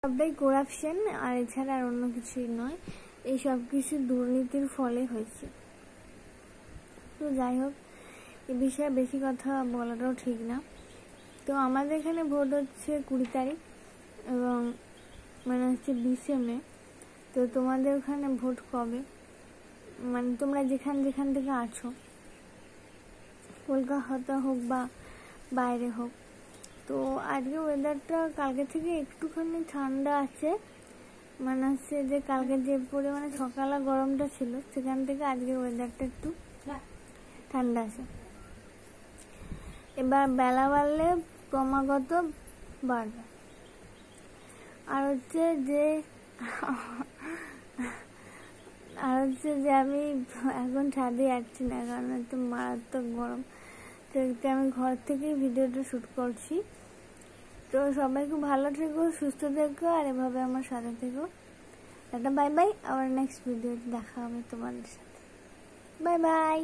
সবটাই করাপশন, আর এছাড়া আর অন্য কিছুই নয়। এই সব কিছু দুর্নীতির ফলে হয়েছে। তো যাই হোক, এ বিষয়ে বেশি কথা বলাটাও ঠিক না। তো আমাদের এখানে ভোট হচ্ছে 20 তারিখ এবং মানে হচ্ছে 20 মে। তো তোমাদের ওখানে ভোট কবে? মানে তোমরা যেখান থেকে আছো, কলকাতা হোক বা বাইরে হোক। তো আজকে ওয়েদারটা কালকে থেকে একটুখানি ঠান্ডা আছে, মানে হচ্ছে যে কালকে যে পরিমাণে সকালে গরমটা ছিল সেখান থেকে আজকের ওয়েদারটা একটু ঠান্ডা আছে। এবার বেলা বাড়লে ক্রমাগত বাড়বে। আর হচ্ছে যে আমি এখন ছাদে যাচ্ছি না, কারণ একটু মারাত্মক গরম। তো আমি ঘর থেকেই ভিডিওটা শ্যুট করছি। তো সবাই খুব ভালো থেকো, সুস্থ থেকো, আর এভাবে আমার সাথে থেকো। Tata, bye bye. আবার নেক্সট ভিডিওতে দেখা হবে তোমাদের সাথে। Bye bye.